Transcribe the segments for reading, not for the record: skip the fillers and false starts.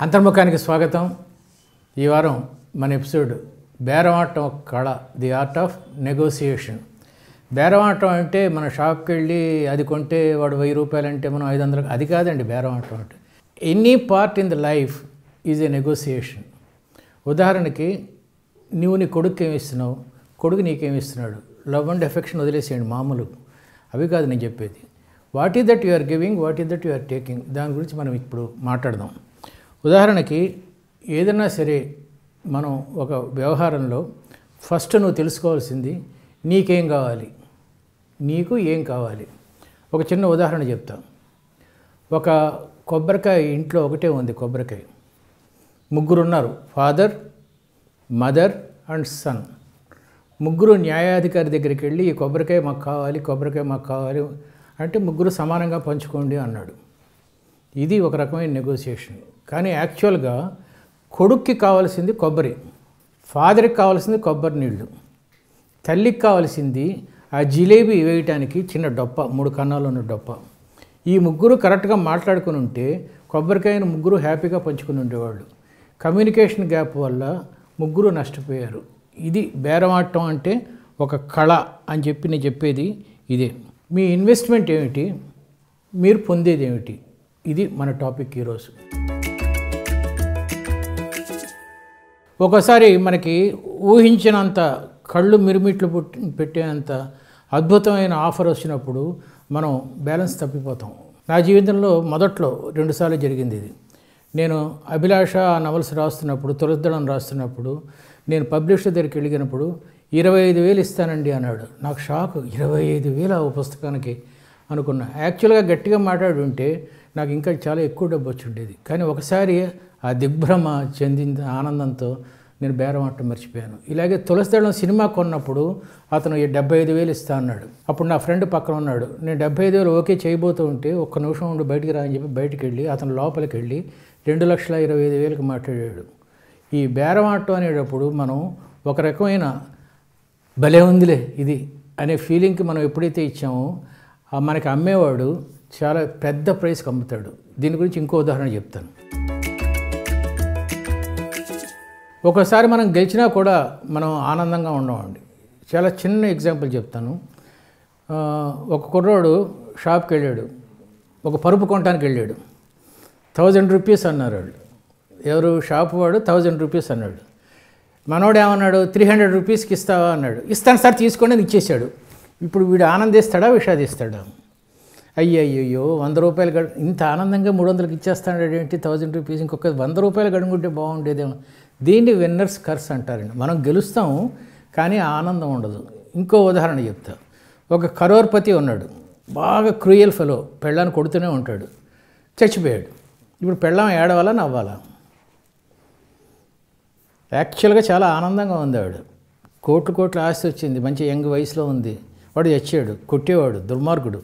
అంతర్ముఖానికి స్వాగతం. ఈ వారం మన ఎపిసోడ్ బేరమాటం కళ, ది ఆర్ట్ ఆఫ్ నెగోసియేషన్. బేరమాటం అంటే మన షాప్కి వెళ్ళి అది కొంటే వాడు 1000 రూపాయలు అంటే మనం 500, అది కాదండి బేరమాటం అంటే. Any part in the life is a negotiation. ఉదాహరణకి నువ్వు నీ కొడుకు ఏమి ఇస్తున్నావు, కొడుకు నీకేమి ఇస్తున్నాడు, లవ్ అండ్ ఎఫెక్షన్ వదిలేసేయండి మామూలు, అవి కాదు నేను చెప్పేది. What is that you are giving, what is that you are taking, దాని గురించి మనం ఇప్పుడు మాట్లాడదాం. ఉదాహరణకి ఏదైనా సరే మనం ఒక వ్యవహారంలో ఫస్ట్ నువ్వు తెలుసుకోవాల్సింది నీకేం కావాలి, నీకు ఏం కావాలి. ఒక చిన్న ఉదాహరణ చెప్తా. ఒక కొబ్బరికాయ ఇంట్లో ఒకటే ఉంది, కొబ్బరికాయ. ముగ్గురు ఉన్నారు, ఫాదర్, మదర్ అండ్ సన్. ముగ్గురు న్యాయాధికారి దగ్గరికి వెళ్ళి ఈ కొబ్బరికాయ మాకు కావాలి, కొబ్బరికాయ మాకు కావాలి అంటే ముగ్గురు సమానంగా పంచుకోండి అన్నాడు. ఇది ఒక రకమైన నెగోసియేషన్. కానీ యాక్చువల్గా కొడుక్కి కావాల్సింది కొబ్బరి, ఫాదర్కి కావాల్సింది కొబ్బరి నీళ్ళు, తల్లికి కావాల్సింది ఆ జిలేబీ వేయటానికి చిన్న డొప్ప, 3 కన్నాలు ఉన్న డొప్ప. ఈ ముగ్గురు కరెక్ట్గా మాట్లాడుకుని ఉంటే కొబ్బరికాయను ముగ్గురు హ్యాపీగా పంచుకుని ఉండేవాళ్ళు. కమ్యూనికేషన్ గ్యాప్ వల్ల ముగ్గురు నష్టపోయారు. ఇది బేరమాటం అంటే ఒక కళ అని చెప్పి నేను చెప్పేది ఇదే. మీ ఇన్వెస్ట్మెంట్ ఏమిటి, మీరు పొందేది ఏమిటి, ఇది మన టాపిక్ ఈరోజు. ఒకసారి మనకి ఊహించినంత కళ్ళు మిరుమిట్లు పెట్టేంత అద్భుతమైన ఆఫర్ వచ్చినప్పుడు మనం బ్యాలెన్స్ తప్పిపోతాం. నా జీవితంలో మొదట్లో 2 సార్లు జరిగింది ఇది. నేను అభిలాష నవల్స్ రాస్తున్నప్పుడు, తొలిదళం రాస్తున్నప్పుడు నేను పబ్లిషర్ దగ్గరికి వెళ్ళినప్పుడు 25,000 ఇస్తానండి అన్నాడు. నాకు షాక్. 25,000 ఆ పుస్తకానికి అనుకున్నా. యాక్చువల్గా గట్టిగా మాట్లాడి ఉంటే నాకు ఇంకా చాలా ఎక్కువ డబ్బు వచ్చి ఉండేది. కానీ ఒకసారి ఆ దిగ్భ్రమ చెందిన ఆనందంతో నేను బేరమాటం మర్చిపోయాను. ఇలాగే తులసిదళం సినిమా కొన్నప్పుడు అతను 75,000 ఇస్తా అన్నాడు. అప్పుడు నా ఫ్రెండ్ పక్కన ఉన్నాడు. నేను 75,000 ఓకే చేయబోతూ ఉంటే ఒక్క నిమిషం ఉండి బయటికి రా అని చెప్పి బయటికి వెళ్ళి అతను లోపలికి వెళ్ళి 2,25,000కి మాట్లాడాడు. ఈ బేరమాటం అనేటప్పుడు మనం ఒక రకమైన భలే ఉందిలే ఇది అనే ఫీలింగ్కి మనం ఎప్పుడైతే ఇచ్చామో మనకి అమ్మేవాడు చాలా పెద్ద ప్రైస్కి అమ్ముతాడు. దీని గురించి ఇంకో ఉదాహరణ చెప్తాను. ఒకసారి మనం గెలిచినా కూడా మనం ఆనందంగా ఉండమండి. చాలా చిన్న ఎగ్జాంపుల్ చెప్తాను. ఒక కుర్రోడు షాప్కి వెళ్ళాడు, ఒక పరుపు కొనడానికి వెళ్ళాడు. 1000 రూపీస్ అన్నారు వాళ్ళు. ఎవరు? షాపు వాడు 1000 రూపీస్ అన్నాడు. మనోడు ఏమన్నాడు? 300 రూపీస్కి ఇస్తావా అన్నాడు. ఇస్తాను సార్ తీసుకోండి అని ఇచ్చేసాడు. ఇప్పుడు వీడు ఆనందిస్తాడా విషాదిస్తాడా? అయ్యయ్యో 100 రూపాయలు ఇంత ఆనందంగా 300కి ఇచ్చేస్తాడు ఏంటి, 1000 రూపీస్, ఇంకొక 100 రూపాయలు గడుగుంటే బాగుండేదేమో. దీన్ని విన్నర్స్ కర్స్ అంటారండి. మనం గెలుస్తాము కానీ ఆనందం ఉండదు. ఇంకో ఉదాహరణ చెప్తా. ఒక కరోర్పతి ఉన్నాడు, బాగా క్రూయల్ ఫెలో, పెళ్ళాన్ని కొడుతూనే ఉంటాడు, చచ్చిపోయాడు. ఇప్పుడు పెళ్ళాం ఏడవాలా నవ్వాలా? యాక్చువల్గా చాలా ఆనందంగా ఉంది. ఆవిడ కోట్ల ఆస్తి వచ్చింది, మంచి యంగ్ వయసులో ఉంది. వాడు చచ్చాడు, కొట్టేవాడు, దుర్మార్గుడు.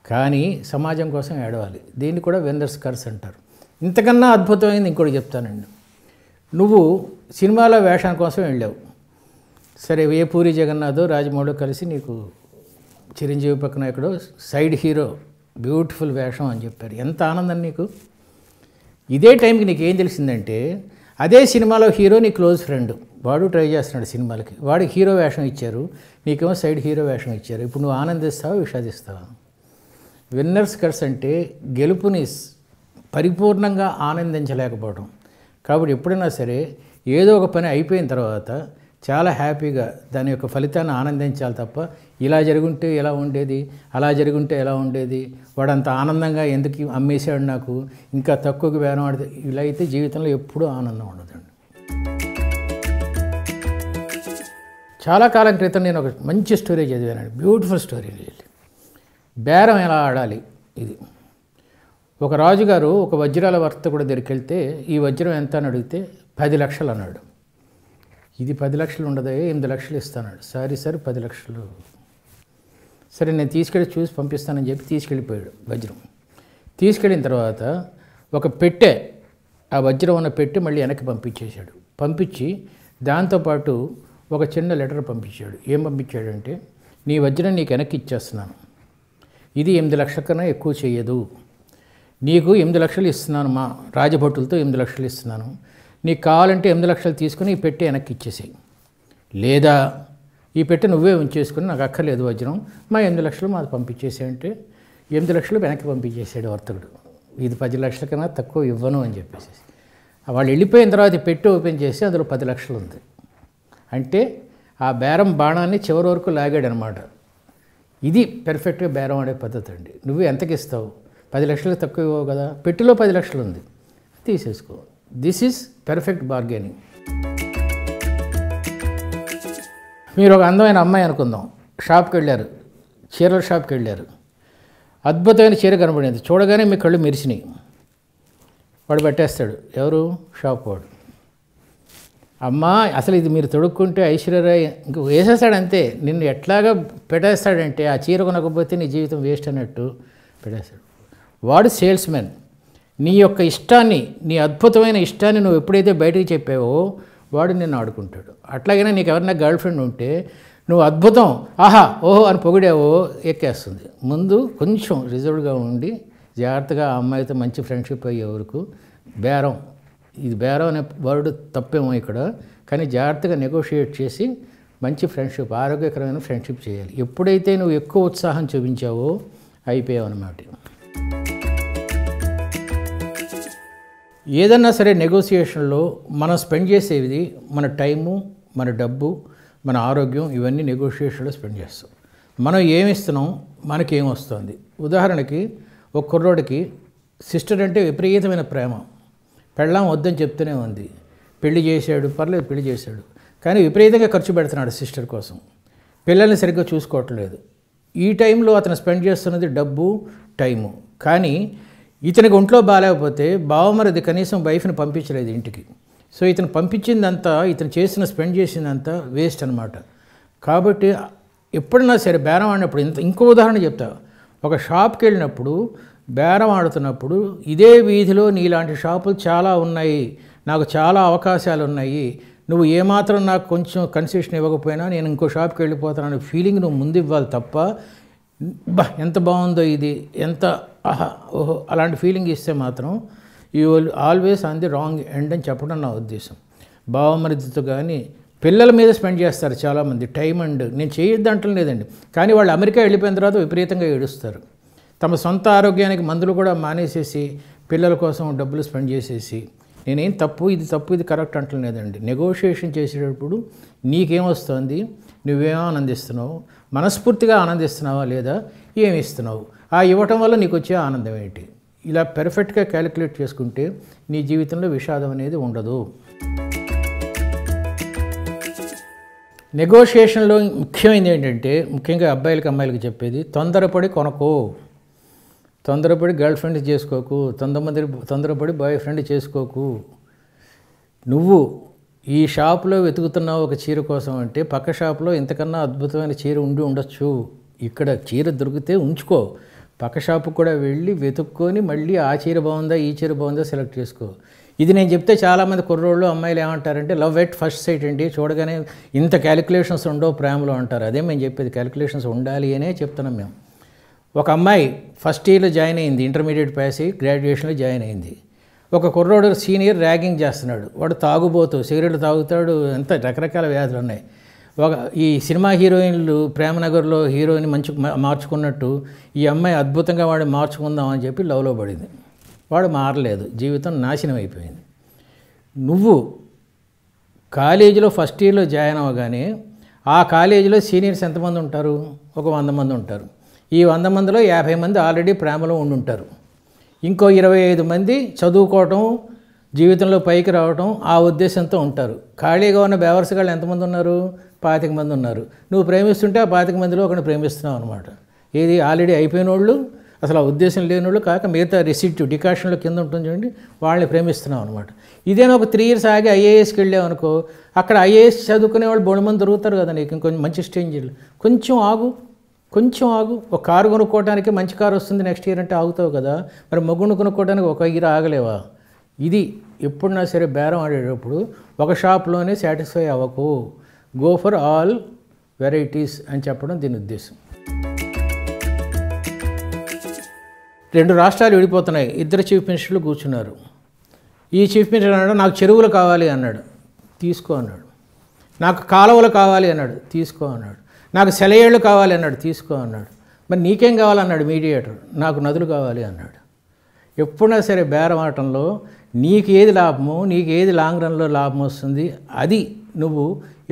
కానీ సమాజం కోసం ఏడవాలి. దీన్ని కూడా విన్నర్స్ కర్స్ అంటారు. ఇంతకన్నా అద్భుతమైంది ఇంకోటి చెప్తానండి. నువ్వు సినిమాలో వేషాని కోసం వెళ్ళావు. సరే, ఏ పూరి జగన్నాథ్ రాజమౌళి కలిసి నీకు చిరంజీవి పక్కన ఎక్కడో సైడ్ హీరో, బ్యూటిఫుల్ వేషం అని చెప్పారు. ఎంత ఆనందం నీకు. ఇదే టైంకి నీకు ఏం తెలిసిందంటే అదే సినిమాలో హీరో నీ క్లోజ్ ఫ్రెండ్, వాడు ట్రై చేస్తున్నాడు సినిమాలకి, వాడికి హీరో వేషం ఇచ్చారు, నీకేమో సైడ్ హీరో వేషం ఇచ్చారు. ఇప్పుడు నువ్వు ఆనందిస్తావా విషాదిస్తావా? విన్నర్స్ కర్స్ అంటే గెలుపుని పరిపూర్ణంగా ఆనందించలేకపోవడం. కాబట్టి ఎప్పుడైనా సరే ఏదో ఒక పని అయిపోయిన తర్వాత చాలా హ్యాపీగా దాని యొక్క ఫలితాన్ని ఆనందించాలి తప్ప ఇలా జరుగుంటే ఎలా ఉండేది, అలా జరుగుంటే ఎలా ఉండేది, వాడంత ఆనందంగా ఎందుకు అమ్మేశాడు, నాకు ఇంకా తక్కువకి బేరం ఆడితే, ఇలా అయితే జీవితంలో ఎప్పుడూ ఆనందం ఉండదండి. చాలా కాలం క్రితం నేను ఒక మంచి స్టోరీ చదివానండి, బ్యూటిఫుల్ స్టోరీ. బేరం ఎలా ఆడాలి ఇది. ఒక రాజుగారు ఒక వజ్రాల వర్తకుడి దగ్గరికి వెళ్తే ఈ వజ్రం ఎంత అని అడిగితే 10 లక్షలు అన్నాడు. ఇది 10 లక్షలు ఉండదు, 8 లక్షలు ఇస్తాడు. సరే 10 లక్షలు, సరే నేను తీసుకెళ్ళి చూసి పంపిస్తానని చెప్పి తీసుకెళ్ళిపోయాడు వజ్రం. తీసుకెళ్ళిన తర్వాత ఒక పెట్టె, ఆ వజ్రం ఉన్న పెట్టె మళ్ళీ వెనక్కి పంపించేశాడు. పంపించి దాంతోపాటు ఒక చిన్న లెటర్ పంపించాడు. ఏం పంపించాడంటే, నీ వజ్రం నీకు వెనక్కి ఇచ్చేస్తున్నాను, ఇది 8 లక్షల కన్నా ఎక్కువ చేయదు, నీకు 8 లక్షలు ఇస్తున్నాను, మా రాజభటులతో 8 లక్షలు ఇస్తున్నాను, నీకు కావాలంటే 8 లక్షలు తీసుకుని ఈ పెట్టి వెనక్కి ఇచ్చేసేయి, లేదా ఈ పెట్టి నువ్వే ఉంచేసుకుని నాకు అక్కర్లేదు వజ్రం, మా 8 లక్షలు మాకు పంపించేసేయంటే 8 లక్షలు వెనక్కి పంపించేసాడు వర్తకుడు. ఇది 10 లక్షల కన్నా తక్కువ ఇవ్వను అని చెప్పేసి. వాళ్ళు వెళ్ళిపోయిన తర్వాత పెట్టి ఓపెన్ చేసి అందులో 10 లక్షలు ఉంది. అంటే ఆ బేరం బాణాన్ని చివరి వరకు లాగాడనమాట. ఇది పెర్ఫెక్ట్గా బేరం ఆడే పద్ధతి అండి. నువ్వు ఎంతకి ఇస్తావు? 10 లక్షలకు తక్కువ ఇవ్వవు కదా, పెట్టిలో 10 లక్షలు ఉంది, తీసేసుకో. This is perfect bargaining. మీరు ఒక అందమైన అమ్మాయి అనుకుందాం, షాప్కి వెళ్ళారు, చీరల షాప్కి వెళ్ళారు, అద్భుతమైన చీర కనబడింది, చూడగానే మీ కళ్ళు మెరిసినాయి. వాడు పట్టేస్తాడు, ఎవరు? షాప్ వాడు. అమ్మా అసలు ఇది మీరు తొడుక్కుంటే ఐశ్వర్యరాయ్ ఇంక వేసేస్తాడు అంతే, నిన్ను ఎట్లాగా పెట్టేస్తాడంటే ఆ చీర కొనకపోతే నీ జీవితం వేస్ట్ అన్నట్టు పెట్టేస్తాడు. వాడు సేల్స్మెన్. నీ యొక్క ఇష్టాన్ని, నీ అద్భుతమైన ఇష్టాన్ని నువ్వు ఎప్పుడైతే బయటికి చెప్పావో వాడు నిన్ను ఆడుకుంటాడు. అట్లాగైనా నీకు ఎవరైనా గర్ల్ ఫ్రెండ్ ఉంటే నువ్వు అద్భుతం, ఆహా ఓహో అని పొగిడావో ఎక్కేస్తుంది. ముందు కొంచెం రిజర్వ్డ్గా ఉండి జాగ్రత్తగా ఆ అమ్మాయితో మంచి ఫ్రెండ్షిప్ అయ్యే వరకు బేరం, ఇది బేరం అనే వర్డ్ తప్పేమో ఇక్కడ, కానీ జాగ్రత్తగా నెగోషియేట్ చేసి మంచి ఫ్రెండ్షిప్, ఆరోగ్యకరమైన ఫ్రెండ్షిప్ చేయాలి. ఎప్పుడైతే నువ్వు ఎక్కువ ఉత్సాహం చూపించావో అయిపోయావు అన్నమాట. ఏదన్నా సరే నెగోసియేషన్లో మనం స్పెండ్ చేసేది మన టైము, మన డబ్బు, మన ఆరోగ్యం, ఇవన్నీ నెగోషియేషన్లో స్పెండ్ చేస్తాం. మనం ఏమిస్తున్నాం, మనకేమొస్తుంది. ఉదాహరణకి ఒక కుర్రోడికి సిస్టర్ అంటే విపరీతమైన ప్రేమ, పెళ్ళాం వద్దని చెప్తూనే ఉంది, పెళ్లి చేశాడు, పర్లేదు పెళ్లి చేశాడు, కానీ విపరీతంగా ఖర్చు పెడుతున్నాడు సిస్టర్ కోసం, పిల్లల్ని సరిగ్గా చూసుకోవట్లేదు. ఈ టైంలో అతను స్పెండ్ చేస్తున్నది డబ్బు, టైము. కానీ ఇతనికి ఒంట్లో బాగాలేకపోతే బావమరిది కనీసం వైఫ్ని పంపించలేదు ఇంటికి. సో ఇతను పంపించిందంతా, ఇతను స్పెండ్ చేసిందంతా వేస్ట్ అనమాట. కాబట్టి ఎప్పుడన్నా సరే బేరం ఆడినప్పుడు, ఇంకో ఉదాహరణ చెప్తా. ఒక షాప్కి వెళ్ళినప్పుడు బేరం ఆడుతున్నప్పుడు, ఇదే వీధిలో నీలాంటి షాపులు చాలా ఉన్నాయి, నాకు చాలా అవకాశాలు ఉన్నాయి, నువ్వు ఏమాత్రం నాకు కొంచెం కన్సెషన్ ఇవ్వకపోయినా నేను ఇంకో షాప్కి వెళ్ళిపోతాననే ఫీలింగ్ నువ్వు ముందు ఇవ్వాలి తప్ప, బా ఎంత బాగుందో ఇది, ఎంత ఆహా ఓహో అలాంటి ఫీలింగ్ ఇస్తే మాత్రం you will always on the wrong end అని చెప్పడం నా ఉద్దేశం. బావమరిదితో కానీ పిల్లల మీద స్పెండ్ చేస్తారు చాలామంది టైం అండ్, నేను చేయొద్దంటం లేదండి, కానీ వాళ్ళు అమెరికా వెళ్ళిపోయిన తర్వాత విపరీతంగా ఏడుస్తారు. తమ సొంత ఆరోగ్యానికి మందులు కూడా మానేసేసి పిల్లల కోసం డబ్బులు స్పెండ్ చేసేసి, నేనేం తప్పు ఇది కరెక్ట్ అంటం లేదండి. నెగోషియేషన్ చేసేటప్పుడు నీకేమొస్తుంది, నువ్వేమో ఆనందిస్తున్నావు, మనస్ఫూర్తిగా ఆనందిస్తున్నావా లేదా, ఏమి ఇస్తున్నావు, ఆ ఇవ్వటం వల్ల నీకు వచ్చే ఆనందం ఏంటి, ఇలా పెర్ఫెక్ట్గా క్యాలిక్యులేట్ చేసుకుంటే నీ జీవితంలో విషాదం అనేది ఉండదు. నెగోషియేషన్లో ముఖ్యమైనది ఏంటంటే, ముఖ్యంగా అబ్బాయిలకి అమ్మాయిలకి చెప్పేది, తొందరపడి కొనకు, తొందరపడి గర్ల్ ఫ్రెండ్ చేసుకోకు, తొందరపడి బాయ్ ఫ్రెండ్ చేసుకోకు. నువ్వు ఈ షాపులో వెతుకుతున్నావు ఒక చీర కోసం అంటే, పక్క షాపులో ఇంతకన్నా అద్భుతమైన చీర ఉండొచ్చు, ఇక్కడ చీర దొరికితే ఉంచుకో, పక్క షాపుకు కూడా వెళ్ళి వెతుక్కొని మళ్ళీ ఆ చీర బాగుందా ఈ చీర బాగుందా సెలెక్ట్ చేసుకో. ఇది నేను చెప్తే చాలామంది కుర్రోళ్ళు అమ్మాయిలు ఏమంటారంటే, లవ్ ఎట్ ఫస్ట్ సైట్ అండి, చూడగానే ఇంత క్యాలిక్యులేషన్స్ ఉండవు ప్రేమలో అంటారు. అదే మేము చెప్పేది, క్యాలిక్యులేషన్స్ ఉండాలి అనే చెప్తున్నాం మేము. ఒక అమ్మాయి ఫస్ట్ ఇయర్లో జాయిన్ అయింది, ఇంటర్మీడియట్ పాస్ అయ్యి గ్రాడ్యుయేషన్లో జాయిన్ అయింది. ఒక కుర్రోడు సీనియర్ ర్యాగింగ్ చేస్తున్నాడు, వాడు తాగుబోతూ సిగరెట్లు తాగుతాడు, ఎంత రకరకాల వ్యాధులు ఉన్నాయి. ఈ సినిమా హీరోయిన్లు ప్రేమనగర్లో హీరోయిన్ మంచి మార్చుకున్నట్టు ఈ అమ్మాయి అద్భుతంగా వాడు మార్చుకుందాం అని చెప్పి లవ్లో పడింది. వాడు మారలేదు, జీవితం నాశనం అయిపోయింది. నువ్వు కాలేజీలో ఫస్ట్ ఇయర్లో జాయిన్ అవ్వగానే ఆ కాలేజీలో సీనియర్స్ ఎంతమంది ఉంటారు? ఒక 100 మంది ఉంటారు. ఈ 100 మందిలో 50 మంది ఆల్రెడీ ప్రేమలో ఉండుంటారు. ఇంకో 25 మంది చదువుకోవటం, జీవితంలో పైకి రావటం ఆ ఉద్దేశంతో ఉంటారు. ఖాళీగా ఉన్న బేవర్సగాళ్ళు ఎంతమంది ఉన్నారు? 25 మంది ఉన్నారు. నువ్వు ప్రేమిస్తుంటే ఆ 25 మందిలో ఒకరిని ప్రేమిస్తున్నావు అనమాట. ఏది ఆల్రెడీ అయిపోయిన వాళ్ళు, అసలు ఆ ఉద్దేశం లేని వాళ్ళు కాక మిగతా రెసిడ్యూ డికాషన్లో కింద ఉంటుంది చూడండి, వాళ్ళని ప్రేమిస్తున్నావు అనమాట. ఇదేనా ఒక 3 years ఆగి ఐఏఎస్కి వెళ్ళావు అనుకో, అక్కడ ఐఏఎస్ చదువుకునే వాళ్ళు బోడు మంది దొరుకుతారు కదా నీకు, ఇంకొంచెం మంచి స్టేజ్లు. కొంచెం ఆగు. ఒక కారు కొనుక్కోవడానికి మంచి కారు వస్తుంది నెక్స్ట్ ఇయర్ అంటే ఆగుతావు కదా, మరి మొగ్గును కొనుక్కోవడానికి ఒక ఇయర్ ఆగలేవా? ఇది ఎప్పుడన్నా సరే బేరం ఆడేటప్పుడు ఒక షాప్లోనే సాటిస్ఫై అవ్వకు, గో ఫర్ ఆల్ వెరైటీస్ అని చెప్పడం దీని ఉద్దేశం. 2 రాష్ట్రాలు విడిపోతున్నాయి, 2 చీఫ్ మినిస్టర్లు కూర్చున్నారు. ఈ చీఫ్ మినిస్టర్ అన్నాడు నాకు చెరువులు కావాలి అన్నాడు, తీసుకో అన్నాడు. నాకు కాలువలు కావాలి అన్నాడు, తీసుకో అన్నాడు. నాకు సెలయేళ్ళు కావాలి అన్నాడు, తీసుకో అన్నాడు. మరి నీకేం కావాలన్నాడు మీడియేటర్, నాకు నదులు కావాలి అన్నాడు. ఎప్పుడైనా సరే బేరం ఆటంలో నీకు ఏది లాభమో, నీకు ఏది లాంగ్ రన్లో లాభం వస్తుంది అది నువ్వు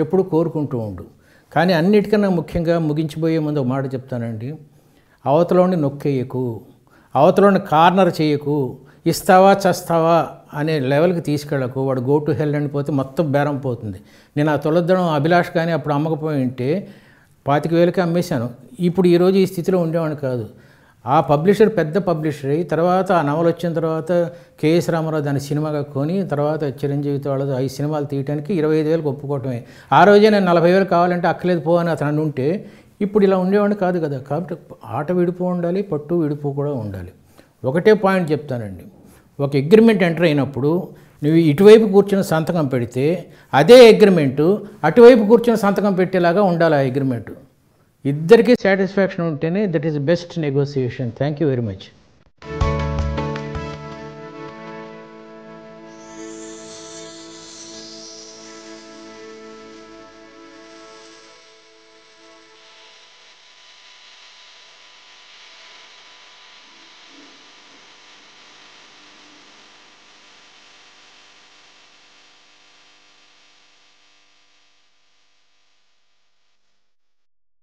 ఎప్పుడు కోరుకుంటూ ఉండు. కానీ అన్నిటికన్నా ముఖ్యంగా ముగించిపోయే ముందు ఒక మాట చెప్తానండి, అవతలోని నొక్కేయకు, అవతలోని కార్నర్ చేయకు, ఇస్తావా చస్తావా అనే లెవెల్కి తీసుకెళ్ళకు. వాడు గో టు హెల్ అనిపోతే మొత్తం బేరం పోతుంది. నేను ఆ తొలద్దడం అభిలాష్ కానీ అప్పుడు అమ్మకపోయి ఉంటే 25,000కి అమ్మేశాను. ఇప్పుడు ఈరోజు ఈ స్థితిలో ఉండేవాడిని కాదు. ఆ పబ్లిషర్ పెద్ద పబ్లిషర్ అయ్యి తర్వాత ఆ నవల వచ్చిన తర్వాత కేఎస్ రామారావు దాన్ని సినిమాగా కొని తర్వాత చిరంజీవితో వాళ్ళతో 5 సినిమాలు తీయడానికి 25,000కి ఒప్పుకోవటమే. ఆ రోజే నేను 40,000 కావాలంటే అక్కలేదు పో అని అతను ఉంటే ఇప్పుడు ఇలా ఉండేవాడిని కాదు కదా. కాబట్టి ఆట విడిపో ఉండాలి, పట్టు విడిపో కూడా ఉండాలి. ఒకటే పాయింట్ చెప్తానండి, ఒక అగ్రిమెంట్ ఎంటర్ అయినప్పుడు నువ్వు ఇటువైపు కూర్చొని సంతకం పెడితే అదే అగ్రిమెంటు అటువైపు కూర్చొని సంతకం పెట్టేలాగా ఉండాలి ఆ అగ్రిమెంటు. ఇద్దరికీ సాటిస్ఫాక్షన్ ఉంటేనే that is best negotiation. Thank you very much.